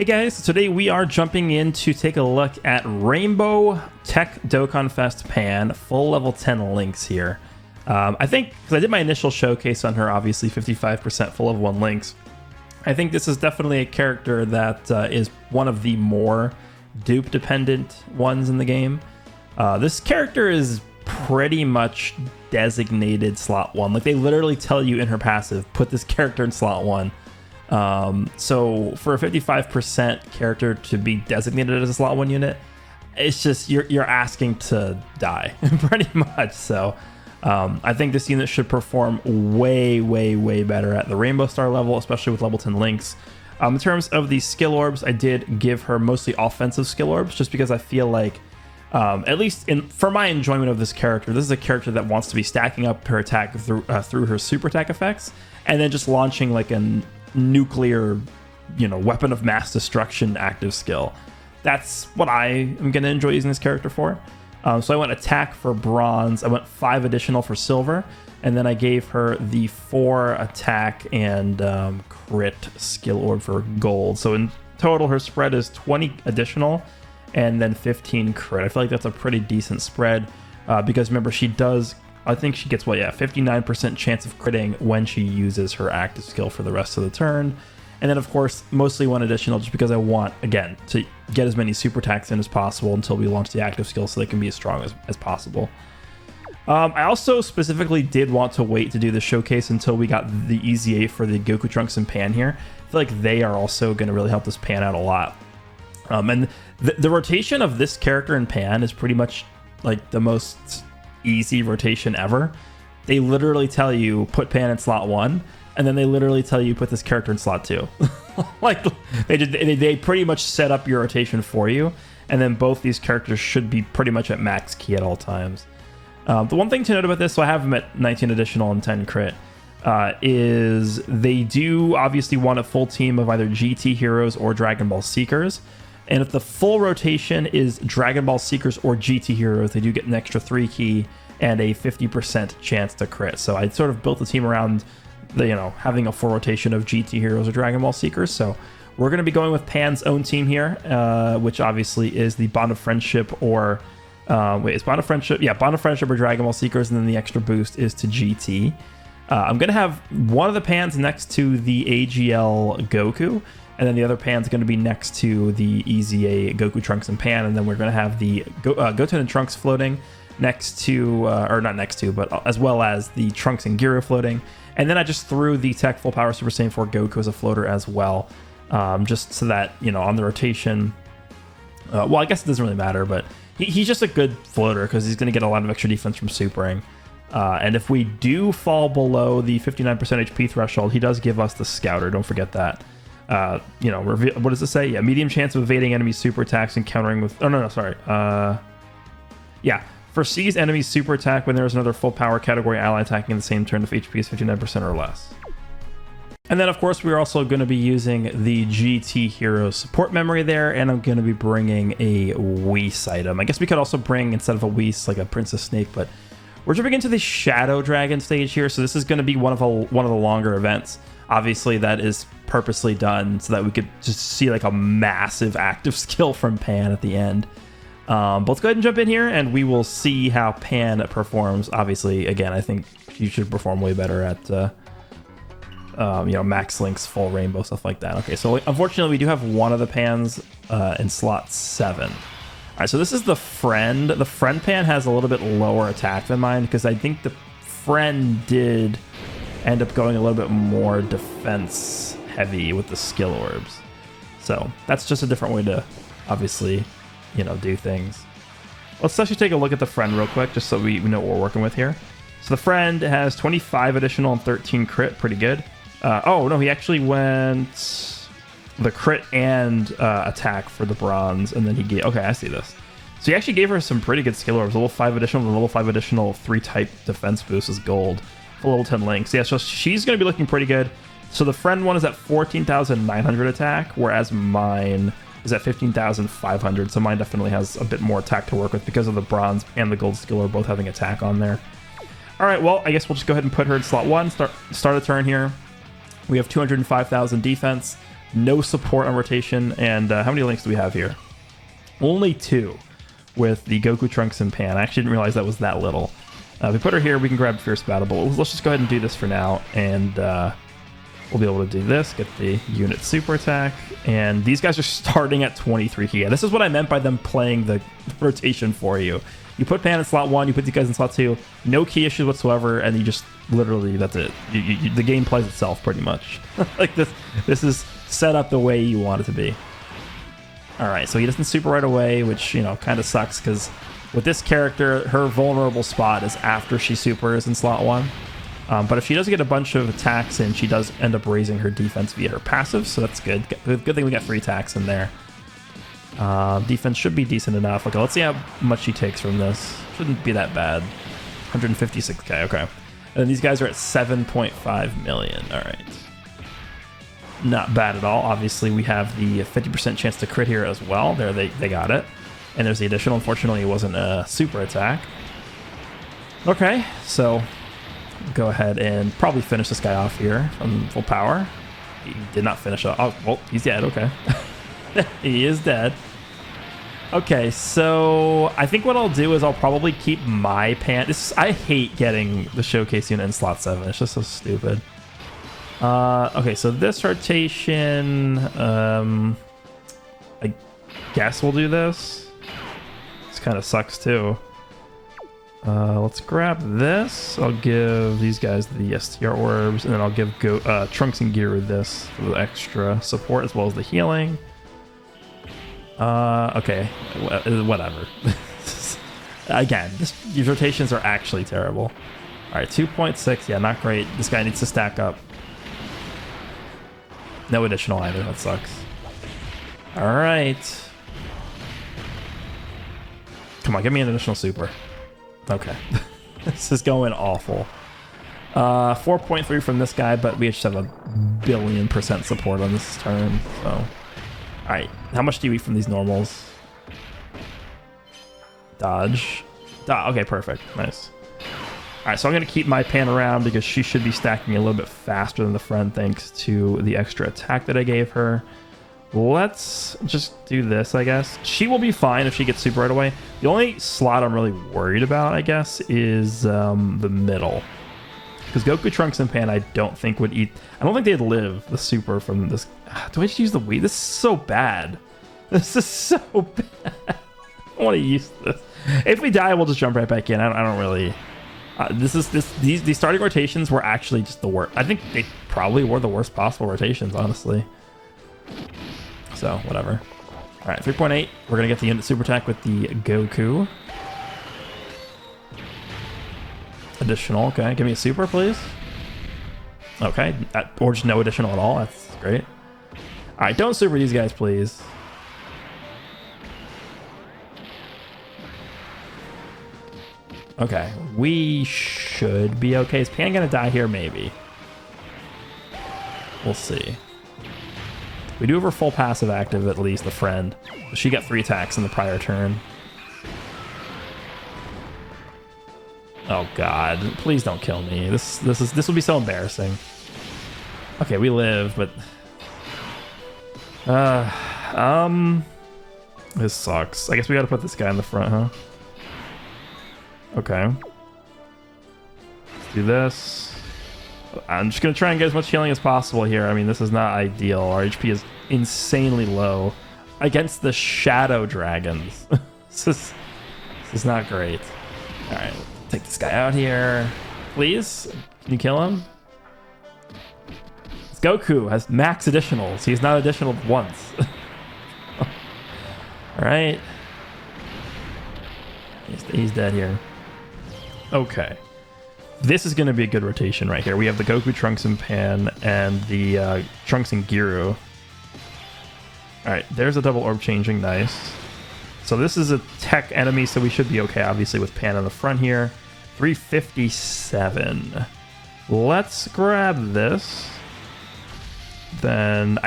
Hey guys, today we are jumping in to take a look at Rainbow TEQ Dokkan Fest Pan, full level 10 links here. I think, because I did my initial showcase on her, obviously 55% full level 1 links. I think this is definitely a character that is one of the more dupe dependent ones in the game. This character is pretty much designated slot 1. Like, they literally tell you in her passive, put this character in slot 1. So for a 55% character to be designated as a slot 1 unit, it's just you're asking to die pretty much. So I think this unit should perform way better at the Rainbow Star level, especially with level 10 links. In terms of the skill orbs, I did give her mostly offensive skill orbs just because I feel like at least for my enjoyment of this character, this is a character that wants to be stacking up her attack through her super attack effects and then just launching like a nuclear, weapon of mass destruction active skill. That's what I am going to enjoy using this character for. So I went attack for bronze, I went 5 additional for silver, and then I gave her the 4 attack and crit skill orb for gold. So in total, her spread is 20 additional and then 15 crit. I feel like that's a pretty decent spread because remember, she does, I think she gets, 59% chance of critting when she uses her active skill for the rest of the turn. And then, of course, mostly 1 additional just because I want, again, to get as many super attacks in as possible until we launch the active skill so they can be as strong as possible. I also specifically did want to wait to do the showcase until we got the EZA for the Goku, Trunks, and Pan here. I feel like they are also going to really help this Pan out a lot. And the rotation of this character in Pan is pretty much like the most easy rotation ever. They literally tell you put Pan in slot 1, and then they literally tell you put this character in slot 2. Like they pretty much set up your rotation for you, and then both these characters should be pretty much at max key at all times. The one thing to note about this, so I have them at 19 additional and 10 crit, is they do obviously want a full team of either GT heroes or Dragon Ball Seekers. And if the full rotation is Dragon Ball Seekers or GT heroes, they do get an extra 3 key and a 50% chance to crit. So I sort of built the team around having a full rotation of GT heroes or Dragon Ball Seekers. So we're going to be going with Pan's own team here, which obviously is the Bond of Friendship or it's Bond of Friendship. Yeah, Bond of Friendship or Dragon Ball Seekers, and then the extra boost is to GT. I'm going to have one of the Pans next to the AGL Goku, and then the other Pan's going to be next to the EZA Goku, Trunks, and Pan, and then we're going to have the Goten and Trunks floating next to, or not next to, but as well as the Trunks and Gyro floating. And then I just threw the TEQ Full Power Super Saiyan 4 Goku as a floater as well, just so that, on the rotation, well, I guess it doesn't really matter, but he's just a good floater because he's going to get a lot of extra defense from supering. And if we do fall below the 59% HP threshold, he does give us the Scouter, don't forget that. What does it say? Yeah, medium chance of evading enemy super attacks and countering with... foresees enemy super attack when there is another full power category ally attacking in the same turn if HP is 59% or less. And then, of course, we're also going to be using the GT Hero support memory there, and I'm going to be bringing a Whis item. I guess we could also bring, instead of a Whis, like a Princess Snake, but we're jumping into the Shadow Dragon stage here, so this is going to be one of the longer events. Obviously, that is purposely done so that we could just see like a massive active skill from Pan at the end. But let's go ahead and jump in here, and we will see how Pan performs. Obviously, again, I think you should perform way better at, Max Links, Full Rainbow, stuff like that. Okay, so unfortunately, we do have one of the Pans in slot 7. All right, so this is the Friend. The Friend Pan has a little bit lower attack than mine because I think the Friend did end up going a little bit more defense heavy with the skill orbs. So that's just a different way to obviously, do things. Let's actually take a look at the Friend real quick, just so we know what we're working with here. So the Friend has 25 additional and 13 crit, pretty good. Oh no, he actually went the crit and attack for the bronze, and then he gave, okay, I see this. So he actually gave her some pretty good skill orbs, level 5 additional and level 5 additional 3 type defense boost is gold. For level 10 links. Yeah, so she's going to be looking pretty good. So the Friend one is at 14,900 attack, whereas mine is at 15,500. So mine definitely has a bit more attack to work with because of the bronze and the gold skill are both having attack on there. All right, well, I guess we'll just go ahead and put her in slot 1. Start a turn here. We have 205,000 defense. no support on rotation. And how many links do we have here? Only 2 with the Goku, Trunks, and Pan. I actually didn't realize that was that little. If we put her here, we can grab Fierce Battle, but let's just go ahead and do this for now, and we'll be able to do this, get the unit super attack, and these guys are starting at 23 Ki. This is what I meant by them playing the rotation for you. You put Pan in slot 1, you put these guys in slot 2, no key issues whatsoever, and you just literally, that's it. The game plays itself pretty much. Like this is set up the way you want it to be. Alright, so he doesn't super right away, which, you know, kind of sucks, because with this character, her vulnerable spot is after she supers in slot 1. But if she does get a bunch of attacks in, she does end up raising her defense via her passive, so that's good. Good thing we got 3 attacks in there. Defense should be decent enough. Okay, let's see how much she takes from this. Shouldn't be that bad. 156k, okay. And these guys are at 7.5 million. All right. Not bad at all. Obviously, we have the 50% chance to crit here as well. There, they got it. And there's the additional. Unfortunately, it wasn't a super attack. Okay, so go ahead and probably finish this guy off here from full power. He did not finish up. Oh, well, he's dead. Okay. He is dead. Okay, so I think what I'll do is I'll probably keep my Pan. I hate getting the showcase unit in slot 7. It's just so stupid. Okay, so this rotation, I guess we'll do this. This kind of sucks too. Let's grab this. I'll give these guys the STR orbs, and then I'll give Trunks and Gear this for the extra support as well as the healing. Okay, whatever. Again, these rotations are actually terrible. All right, 2.6, yeah, not great. This guy needs to stack up. No additional either, that sucks. All right. Come on, give me an additional super. Okay. This is going awful. 4.3 from this guy, but we just have a billion% support on this turn, so. All right, how much do you eat from these normals? Dodge. Okay, perfect, nice. All right, so I'm going to keep my Pan around because she should be stacking a little bit faster than the friend thanks to the extra attack that I gave her. Let's just do this, I guess. She will be fine if she gets super right away. The only slot I'm really worried about, I guess, is the middle. Because Goku, Trunks, and Pan I don't think would eat... I don't think they'd live the super from this... Do I just use the Wii? This is so bad. This is so bad. I don't want to use this. If we die, we'll just jump right back in. I don't really... These starting rotations were actually just the worst. I think they probably were the worst possible rotations, honestly. So, whatever. All right, 3.8. We're going to get the unit super attack with the Goku. Additional, okay. Give me a super, please. Okay, or just no additional at all. That's great. All right, don't super these guys, please. Okay, we should be okay. Is Pan gonna die here? Maybe. We'll see. We do have her full passive active, at least, the friend. She got 3 attacks in the prior turn. Oh god, please don't kill me. This will be so embarrassing. Okay, we live, but this sucks. I guess we gotta put this guy in the front, huh? Okay. Let's do this. I'm just gonna try and get as much healing as possible here. I mean, this is not ideal. Our HP is insanely low against the Shadow Dragons. This is not great. All right, take this guy out here, please. Can you kill him? Goku has max additionals. He's not additional once. All right. He's dead here. Okay. This is going to be a good rotation right here. We have the Goku, Trunks, and Pan, and the Trunks and Giru. All right, there's a double orb changing. Nice. So this is a tech enemy, so we should be okay, obviously, with Pan on the front here. 357. Let's grab this. Then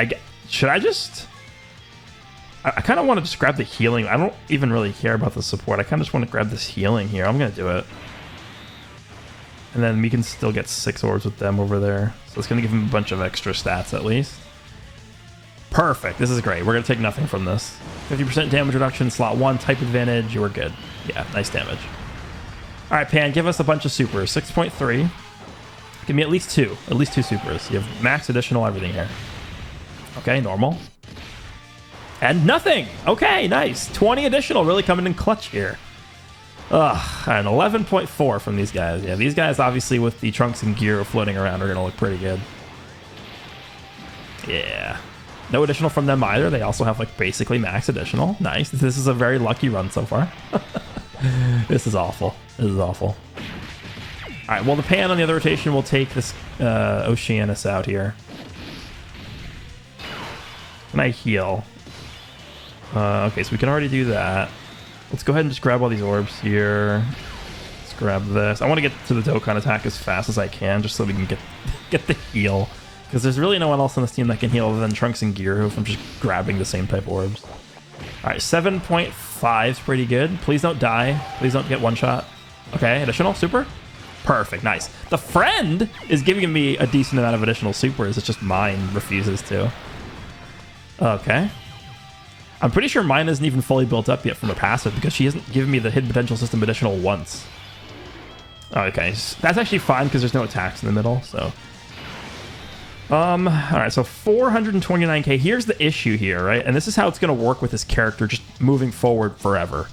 should I just... I kind of want to just grab the healing. I don't even really care about the support. I kind of just want to grab this healing here. I'm going to do it. And then we can still get 6 orbs with them over there. So it's going to give him a bunch of extra stats at least. Perfect. This is great. We're going to take nothing from this. 50% damage reduction, slot 1, type advantage. You were good. Yeah, nice damage. All right, Pan, give us a bunch of supers. 6.3. Give me at least 2. At least 2 supers. You have max additional everything here. Okay, normal. And nothing. Okay, nice. 20 additional really coming in clutch here. Ugh, and 11.4 from these guys. Yeah, these guys obviously with the Trunks and Gear floating around are going to look pretty good. Yeah. No additional from them either. They also have like basically max additional. Nice. This is a very lucky run so far. This is awful. This is awful. All right, well, the Pan on the other rotation will take this Oceanus out here. Can I heal? Okay, so we can already do that. Let's go ahead and just grab all these orbs here. Let's grab this. I want to get to the Dokkan attack as fast as I can, just so we can get the heal. Because there's really no one else on this team that can heal other than Trunks and Gear if I'm just grabbing the same type orbs. All right, 7.5 is pretty good. Please don't die. Please don't get one shot. Okay, additional super. Perfect, nice. The friend is giving me a decent amount of additional supers. It's just mine refuses to. Okay. I'm pretty sure mine isn't even fully built up yet from a passive because she hasn't given me the hidden potential system additional once. Okay, that's actually fine because there's no attacks in the middle, so... all right, so 429k. Here's the issue here, right? And this is how it's going to work with this character just moving forward forever.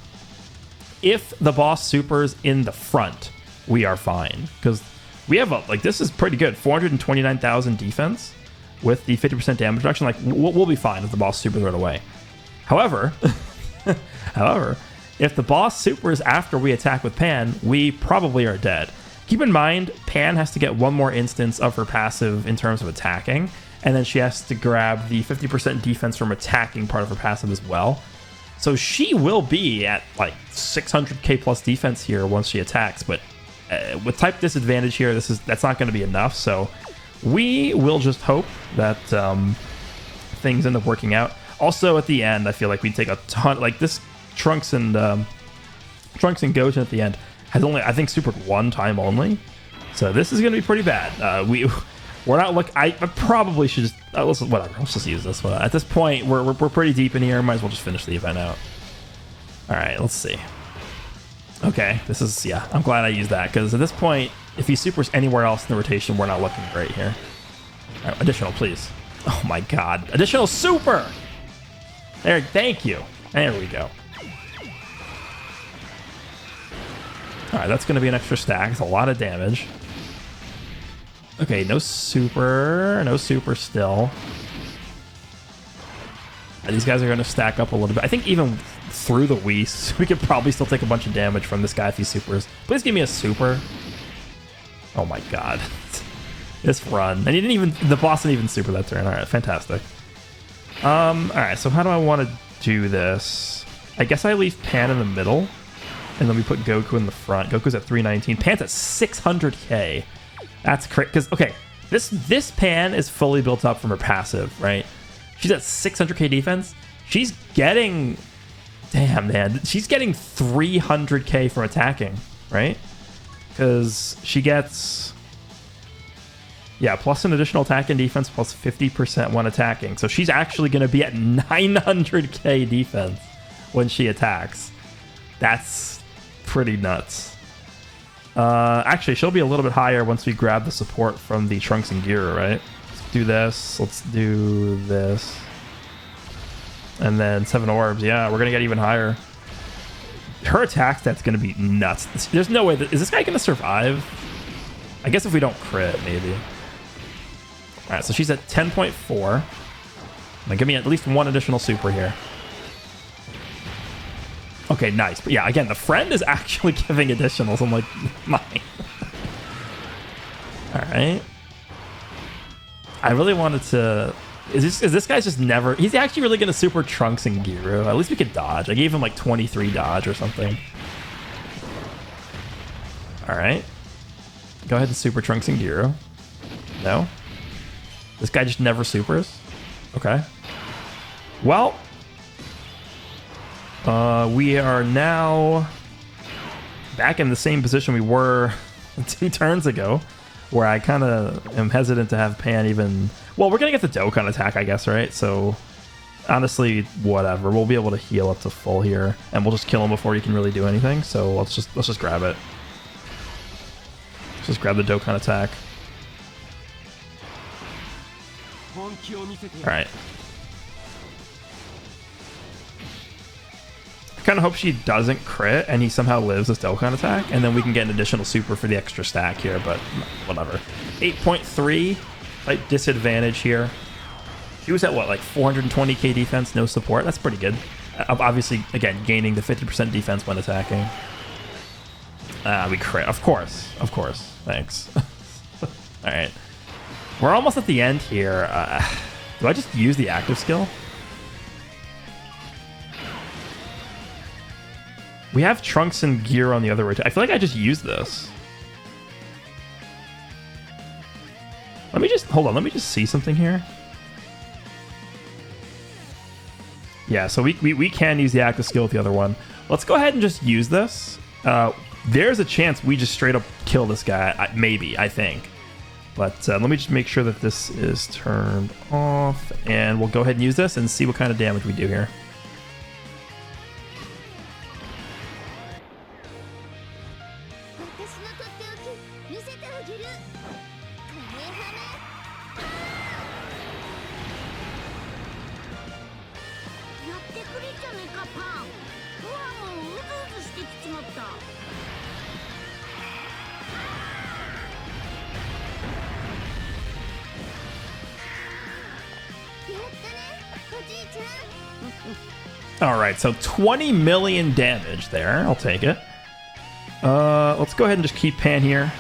If the boss supers in the front, we are fine. Because we have, like, this is pretty good. 429,000 defense with the 50% damage reduction. Like, we'll be fine if the boss supers right away. However, if the boss supers after we attack with Pan, we probably are dead. Keep in mind, Pan has to get one more instance of her passive in terms of attacking, and then she has to grab the 50% defense from attacking part of her passive as well. So she will be at like 600k plus defense here once she attacks, but with type disadvantage here, that's not going to be enough. So we will just hope that things end up working out. Also, at the end, I feel like we take a ton, like this Trunks and Goten at the end has only, I think, supered one time only. So this is going to be pretty bad. We're not looking... I probably should just... whatever, let's just use this one. At this point, we're pretty deep in here. Might as well just finish the event out. All right, let's see. Okay, this is... Yeah, I'm glad I used that, because at this point, if he supers anywhere else in the rotation, we're not looking great here. All right, additional, please. Oh my god. Additional super! There, thank you. There we go. Alright, that's going to be an extra stack. It's a lot of damage. Okay, no super. No super still. These guys are going to stack up a little bit. I think even through the Whis, we could probably still take a bunch of damage from this guy if he supers. Please give me a super. Oh my god. This run. And he didn't even... The boss didn't even super that turn. Alright, fantastic. Alright, so how do I want to do this? I guess I leave Pan in the middle. And then we put Goku in the front. Goku's at 319. Pan's at 600k. That's crazy. Because, okay, this Pan is fully built up from her passive, right? She's at 600k defense. She's getting... Damn, man. She's getting 300k from attacking, right? Because she gets... Yeah, plus an additional attack and defense, plus 50% when attacking. So she's actually going to be at 900k defense when she attacks. That's pretty nuts. Actually, she'll be a little bit higher once we grab the support from the Trunks and Gear, right? Let's do this. Let's do this. And then 7 orbs. Yeah, we're going to get even higher. Her attack stat's going to be nuts. There's no way that... Is this guy going to survive? I guess if we don't crit, maybe. All right, so she's at 10.4. Now give me at least one additional super here. Okay, nice. But yeah, again, the friend is actually giving additionals. I'm like, mine. All right. I really wanted to... Is this guy's just never... He's actually really going to super Trunks and Gyro. At least we could dodge. I gave him like 23 dodge or something. All right. Go ahead and super Trunks and Gyro. No? This guy just never supers? Okay. Well... we are now back in the same position we were 2 turns ago, where I kind of am hesitant to have Pan even... Well, we're going to get the Dokkan attack, I guess, right? So Honestly, whatever. We'll be able to heal up to full here, and we'll just kill him before he can really do anything. So let's just grab it. Let's just grab the Dokkan attack. All right. I kind of hope she doesn't crit and he somehow lives this Dokkan attack, and then we can get an additional super for the extra stack here, but whatever. 8.3, like disadvantage here. She was at what, like 420k defense, no support? That's pretty good. Obviously, again, gaining the 50% defense when attacking. We crit. Of course. Thanks. All right. We're almost at the end here. Do I just use the active skill? We have Trunks and Gear on the other way. I feel like I just used this. Let me just... Hold on. Let me just see something here. Yeah, so we can use the active skill with the other one. Let's go ahead and just use this. There's a chance we just straight up kill this guy. Maybe, I think. But let me just make sure that this is turned off. And we'll go ahead and use this and see what kind of damage we do here. All right, so 20 million damage there. I'll take it. Let's go ahead and just keep Pan here.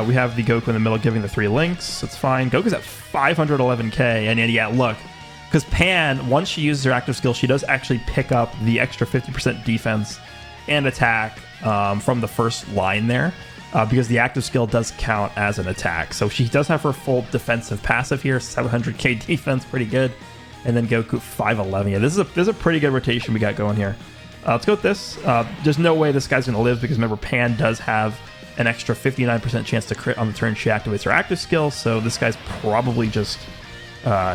We have the Goku in the middle giving the 3 links. It's fine. Goku's at 511k. And yeah, look, because Pan, once she uses her active skill, she does actually pick up the extra 50% defense and attack from the first line there. Because the active skill does count as an attack. So she does have her full defensive passive here. 700k defense, pretty good. And then Goku 511. Yeah, this is a pretty good rotation we got going here. Let's go with this. There's no way this guy's going to live because remember, Pan does have an extra 59% chance to crit on the turn she activates her active skill. So this guy's probably just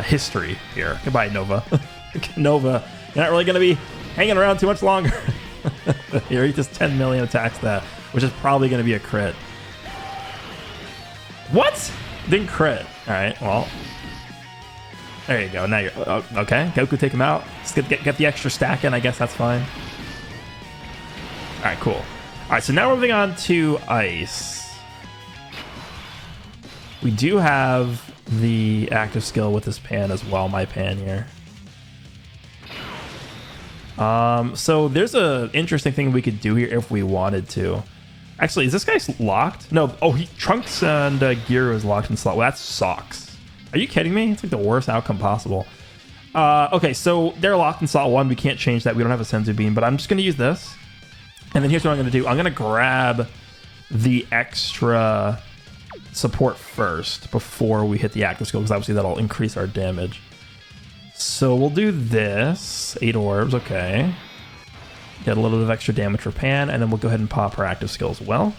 history here. Goodbye, Nova. Nova, you're not really going to be hanging around too much longer. Here, he just 10 million attacks that, which is probably going to be a crit. What? Didn't crit. All right, well. There you go. Now you're... okay, Goku, take him out. Just get the extra stack in. I guess that's fine. All right, cool. All right, so now we're moving on to Ice. We do have the active skill with this Pan as well, my Pan here. So there's a interesting thing we could do here if we wanted to. Actually, is this guy locked? No. Oh, Trunks and Gear is locked in slot. Well, that sucks. Are you kidding me? It's like the worst outcome possible. Okay, so they're locked in slot 1. We can't change that. We don't have a Senzu Bean, but I'm just going to use this. And then here's what I'm going to do. I'm going to grab the extra support first before we hit the active skill, because obviously that'll increase our damage. So we'll do this. 8 orbs, okay. Get a little bit of extra damage for Pan, and then we'll go ahead and pop her active skill as well.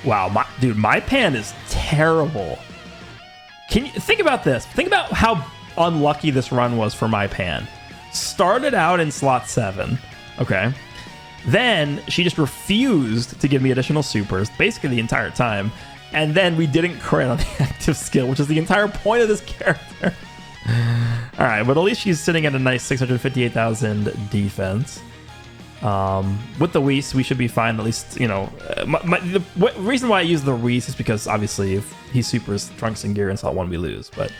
Wow, my Pan is terrible. Can you think about this? Think about how unlucky this run was for my Pan. Started out in slot 7, okay. Then she just refused to give me additional supers, basically the entire time. And then we didn't crit on the active skill, which is the entire point of this character. All right, but at least she's sitting at a nice 658,000 defense. With the Whis, we should be fine. At least, you know, the reason why I use the Whis is because obviously if he supers Trunks and Gear in slot 1, we lose. But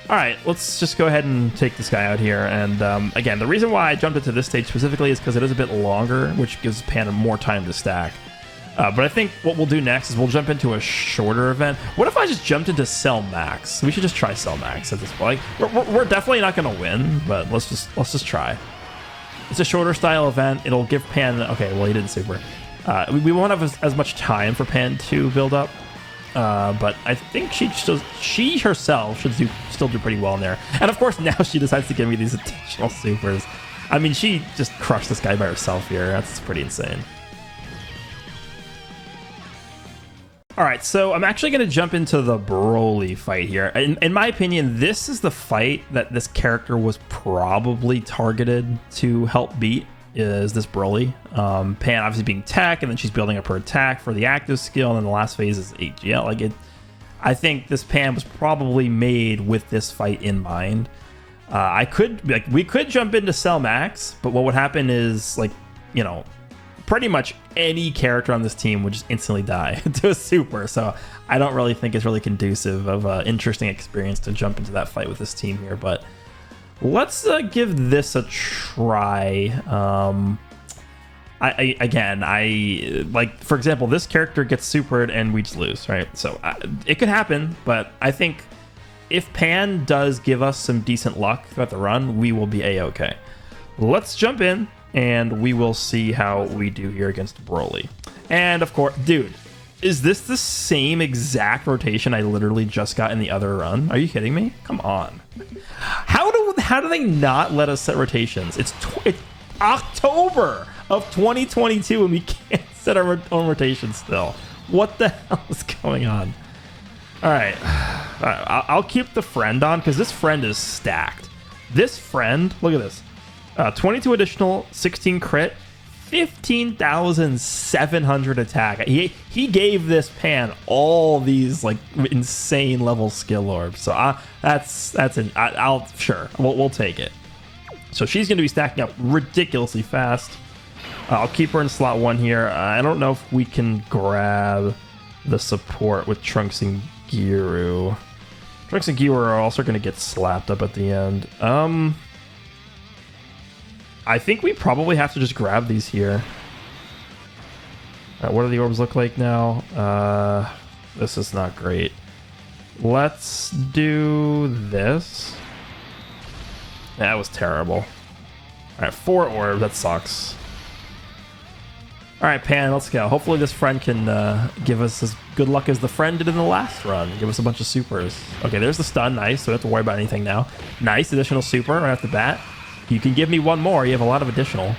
all right, let's just go ahead and take this guy out here. And again, the reason why I jumped into this stage specifically is because it is a bit longer, which gives Pan more time to stack. But I think what we'll do next is we'll jump into a shorter event. What if I just jumped into Cell Max? We should just try Cell Max at this point. We're definitely not going to win, but let's just try. It's a shorter style event. It'll give Pan... Okay, well, he didn't super. We won't have as much time for Pan to build up. But I think she herself should still do pretty well in there. And of course, now she decides to give me these additional supers. I mean, she just crushed this guy by herself here. That's pretty insane. All right, so I'm actually going to jump into the Broly fight here. In my opinion, this is the fight that this character was probably targeted to help beat, is this Broly. Pan obviously being tech, and then she's building up her attack for the active skill, and then the last phase is AGL. I think this Pan was probably made with this fight in mind. We could jump into Cell Max, but what would happen is, pretty much any character on this team would just instantly die to a super. So I don't really think it's really conducive of an interesting experience to jump into that fight with this team here. But let's give this a try. For example, this character gets supered and we just lose, right? So it could happen, but I think if Pan does give us some decent luck throughout the run, we will be A-okay. Let's jump in, and we will see how we do here against Broly. And of course, dude, is this the same exact rotation I literally just got in the other run? Are you kidding me? Come on. How do they not let us set rotations? It's October of 2022 and we can't set our own rotations still. What the hell is going on? All right, I'll keep the friend on because this friend is stacked. This friend, look at this. 22 additional, 16 crit, 15,700 attack. He gave this Pan all these insane level skill orbs. So we'll take it. So she's going to be stacking up ridiculously fast. I'll keep her in slot 1 here. I don't know if we can grab the support with Trunks and Giru. Trunks and Giru are also going to get slapped up at the end. I think we probably have to just grab these here. What do the orbs look like now? This is not great. Let's do this. That was terrible. All right, 4 orbs. That sucks. All right, Pan, let's go. Hopefully this friend can give us as good luck as the friend did in the last run. Give us a bunch of supers. Okay, there's the stun. Nice. So we don't have to worry about anything now. Nice additional super right off the bat. You can give me one more. You have a lot of additional.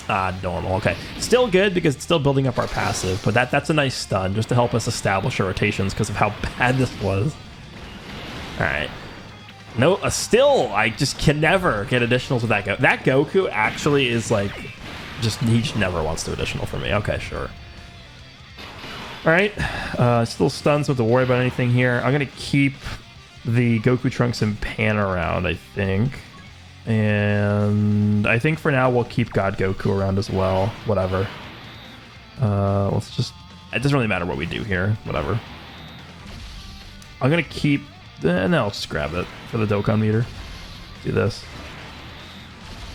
Normal. Okay. Still good because it's still building up our passive, but that's a nice stun just to help us establish our rotations because of how bad this was. All right. No, still, I just can never get additionals with that Goku. That Goku actually is he just never wants to additional for me. Okay, sure. All right. Still stuns, so don't have to worry about anything here. I'm going to keep the Goku, Trunks, and Pan around, I think. And I think for now we'll keep God Goku around as well. Whatever. Let's just... It doesn't really matter what we do here. Whatever. I'm going to keep... No, I'll just grab it for the Dokkan meter. Do this.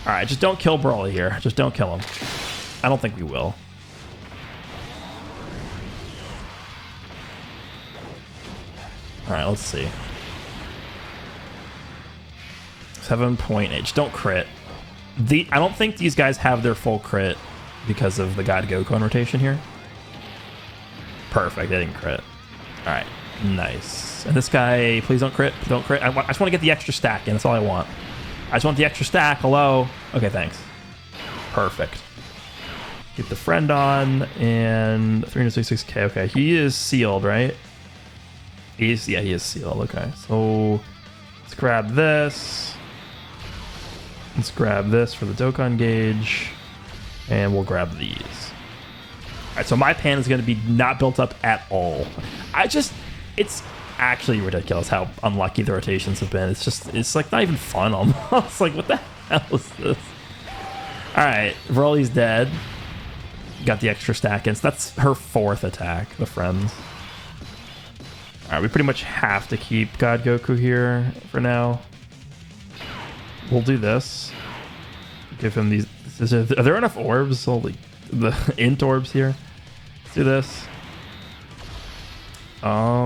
Alright, just don't kill Broly here. Just don't kill him. I don't think we will. Alright, let's see. 7.8. Just don't crit. I don't think these guys have their full crit because of the God Goku on rotation here. Perfect. They didn't crit. Alright. Nice. And this guy, please don't crit. Don't crit. I just want to get the extra stack in. That's all I want. I just want the extra stack. Hello. Okay, thanks. Perfect. Get the friend on. And 366k. Okay, he is sealed, right? He is sealed. Okay, so let's grab this. Let's grab this for the Dokkan gauge. And we'll grab these. All right, so my Pan is going to be not built up at all. It's actually ridiculous how unlucky the rotations have been. It's not even fun almost. What the hell is this? All right, Broly's dead. Got the extra stack in. So that's her 4th attack, the friends. All right, we pretty much have to keep God Goku here for now. We'll do this. Give him these. Are there enough orbs? Holy, the int orbs here. Let's do this. I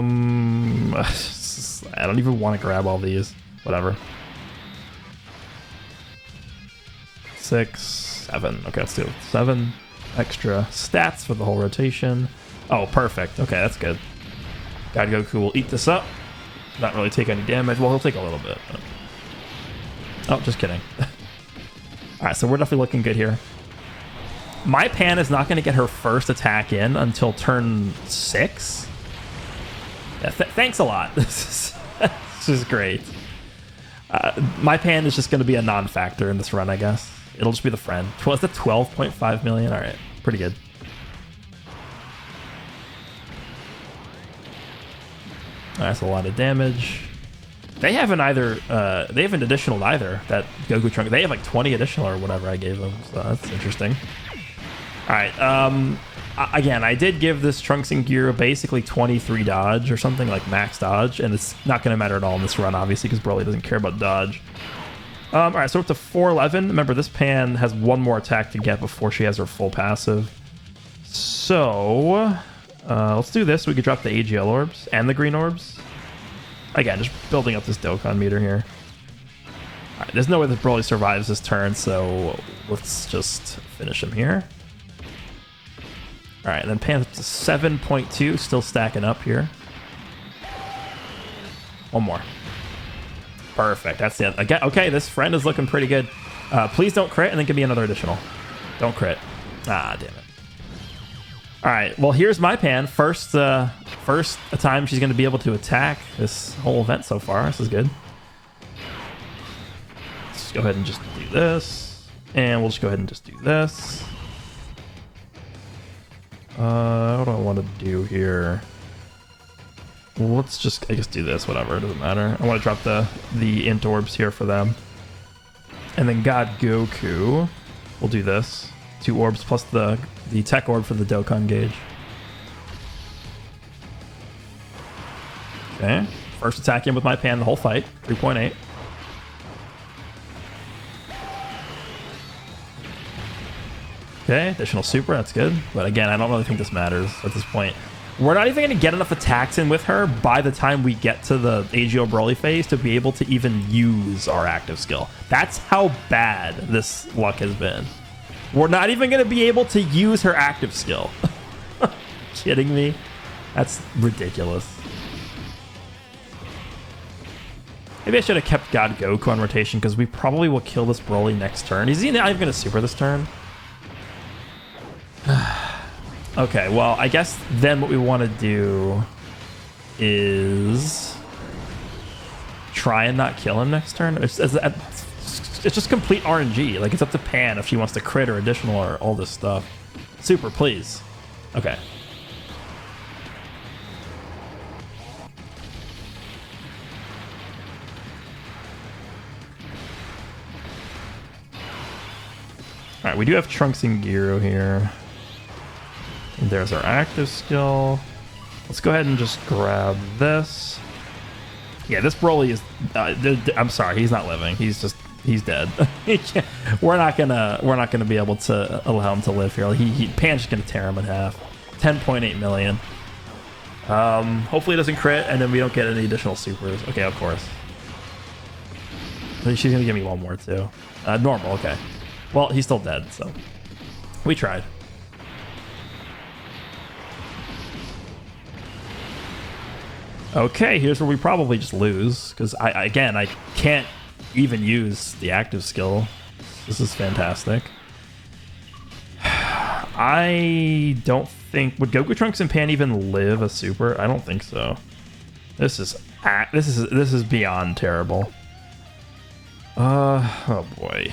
don't even want to grab all these. Whatever. 6, 7. Okay, let's do 7 extra stats for the whole rotation. Oh, perfect. Okay, that's good. God Goku will eat this up. Not really take any damage. Well, he'll take a little bit. But... Oh, just kidding. Alright, so we're definitely looking good here. My Pan is not going to get her first attack in until turn 6. Yeah, thanks a lot. This is great. My Pan is just going to be a non-factor in this run, I guess. It'll just be the friend. Was that 12.5 million? Alright, pretty good. That's a lot of damage. They haven't either. They haven't additional either. That Goku Trunk. They have like 20 additional or whatever I gave them. So that's interesting. All right. Again, I did give this Trunks and Gyro basically 23 dodge or something, like max dodge, and it's not going to matter at all in this run, obviously, because Broly doesn't care about dodge. All right, so we're up to 411. Remember, this Pan has one more attack to get before she has her full passive. So let's do this. We could drop the AGL orbs and the green orbs. Again, just building up this Dokkan meter here. All right, there's no way that Broly survives this turn, so let's just finish him here. All right, and then Pan's up to 7.2, still stacking up here. One more. Perfect, that's it. Again, okay, this friend is looking pretty good. Please don't crit, and then give me another additional. Don't crit. Ah, damn it. All right, well, here's my Pan. First time she's going to be able to attack this whole event so far. This is good. Let's go ahead and just do this. And we'll just go ahead and just do this. What do I want to do here? Let's just, I guess, do this. Whatever, it doesn't matter. I want to drop the int orbs here for them. And then God Goku. We'll do this. 2 orbs plus the TEQ orb for the Dokkan gauge. Okay. First attack in with my Pan the whole fight. 3.8. Okay, additional super, that's good. But again, I don't really think this matters at this point. We're not even going to get enough attacks in with her by the time we get to the AGO Broly phase to be able to even use our active skill. That's how bad this luck has been. We're not even going to be able to use her active skill. Kidding me? That's ridiculous. Maybe I should have kept God Goku on rotation because we probably will kill this Broly next turn. Is he not even going to super this turn? Okay, well, I guess then what we want to do is try and not kill him next turn. It's just complete RNG. Like, it's up to Pan if she wants to crit or additional or all this stuff. Super, please. Okay. All right, we do have Trunks and Gyro here. And there's our active skill. Let's go ahead and just grab this. Yeah, this Broly is... I'm sorry, he's not living. He's dead. We're not gonna be able to allow him to live here. Pan's just gonna tear him in half. 10.8 million. Hopefully it doesn't crit, and then we don't get any additional supers. Okay, of course. She's gonna give me one more too. Normal. Okay. Well, he's still dead, so we tried. Okay, here's where we probably just lose because I can't even use the active skill. This is fantastic. I don't think would Goku Trunks and Pan even live a super? I don't think so. This is beyond terrible. Oh boy.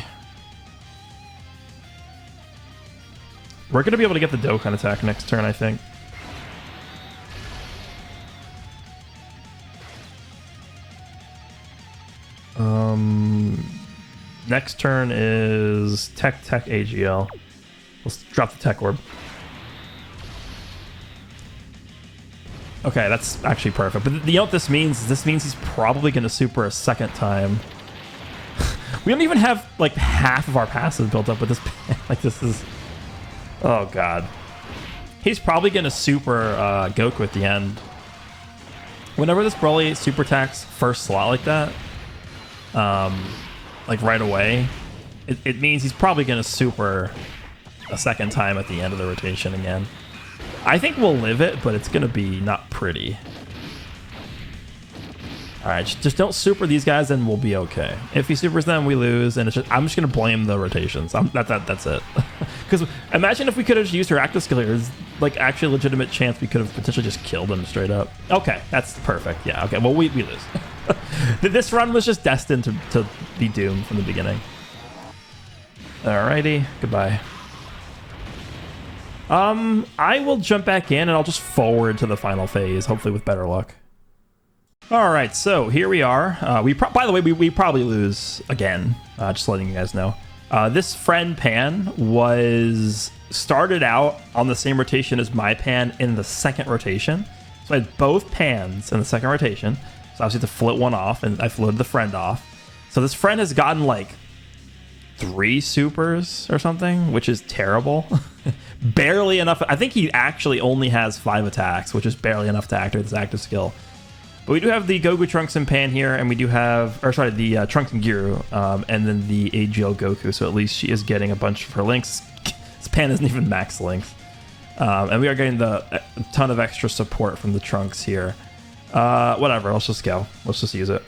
We're gonna be able to get the Dokkan attack next turn, I think. Next turn is TEQ AGL. Let's drop the TEQ orb. Okay, that's actually perfect. But you know what this means? This means he's probably going to super a second time. We don't even have like half of our passive built up with this. Like this is... Oh god. He's probably going to super Goku at the end. Whenever this Broly super attacks first slot like that, like right away, it means he's probably going to super a second time at the end of the rotation again. I think we'll live it, but it's going to be not pretty. All right, just don't super these guys, and we'll be okay. If he supers them, we lose, and I'm just going to blame the rotations. That's it. Because imagine if we could have used her active skill here. There's like actually a legitimate chance we could have potentially just killed him straight up. Okay, that's perfect. Yeah, okay, well, we lose. This run was just destined to be doomed from the beginning. Alrighty, goodbye. I will jump back in and I'll just forward to the final phase, hopefully with better luck. All right, so here we are. By the way, we probably lose again. Just letting you guys know. This friend Pan was started out on the same rotation as my Pan in the second rotation. So I had both Pans in the second rotation. So I obviously had to float one off, and I floated the friend off. So this friend has gotten like 3 supers or something, which is terrible. Barely enough. I think he actually only has 5 attacks, which is barely enough to activate this active skill. But we do have the Goku, Trunks, and Pan here, and we do have, or sorry, the Trunks and Giru, and then the AGL Goku, so at least she is getting a bunch of her links. This Pan isn't even max links. And we are getting a ton of extra support from the Trunks here. Whatever, let's just go. Let's just use it.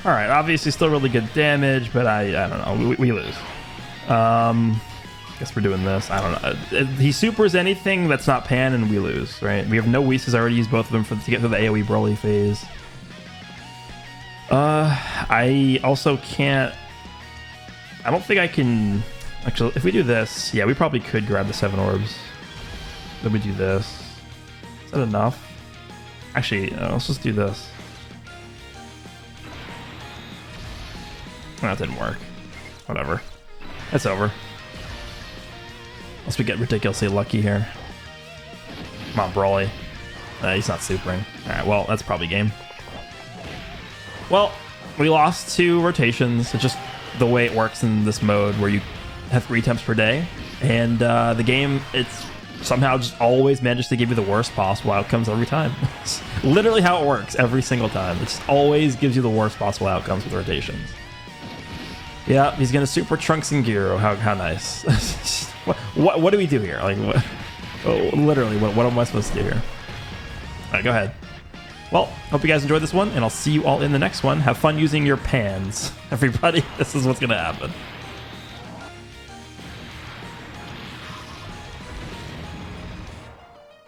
All right, obviously still really good damage, but I don't know. We lose. Guess we're doing this. I don't know. He supers anything that's not Pan, and we lose, right? We have no Whis. I already used both of them to get through the AoE Broly phase. I also can't... I don't think I can... Actually, if we do this, yeah, we probably could grab the 7 orbs. Then we do this. Is that enough? Actually, let's just do this. That didn't work. Whatever. It's over. Unless we get ridiculously lucky here. Come on, Broly. He's not supering. Alright, well, that's probably game. Well, we lost 2 rotations. It's just the way it works in this mode where you have 3 attempts per day. And the game, it's somehow just always manages to give you the worst possible outcomes every time. It's literally how it works every single time. It just always gives you the worst possible outcomes with rotations. Yeah, he's gonna super Trunks and Giru. How nice. what do we do here? Like, what? Oh, literally, what am I supposed to do here? All right, go ahead. Well, hope you guys enjoyed this one, and I'll see you all in the next one. Have fun using your Pans, everybody. This is what's gonna happen.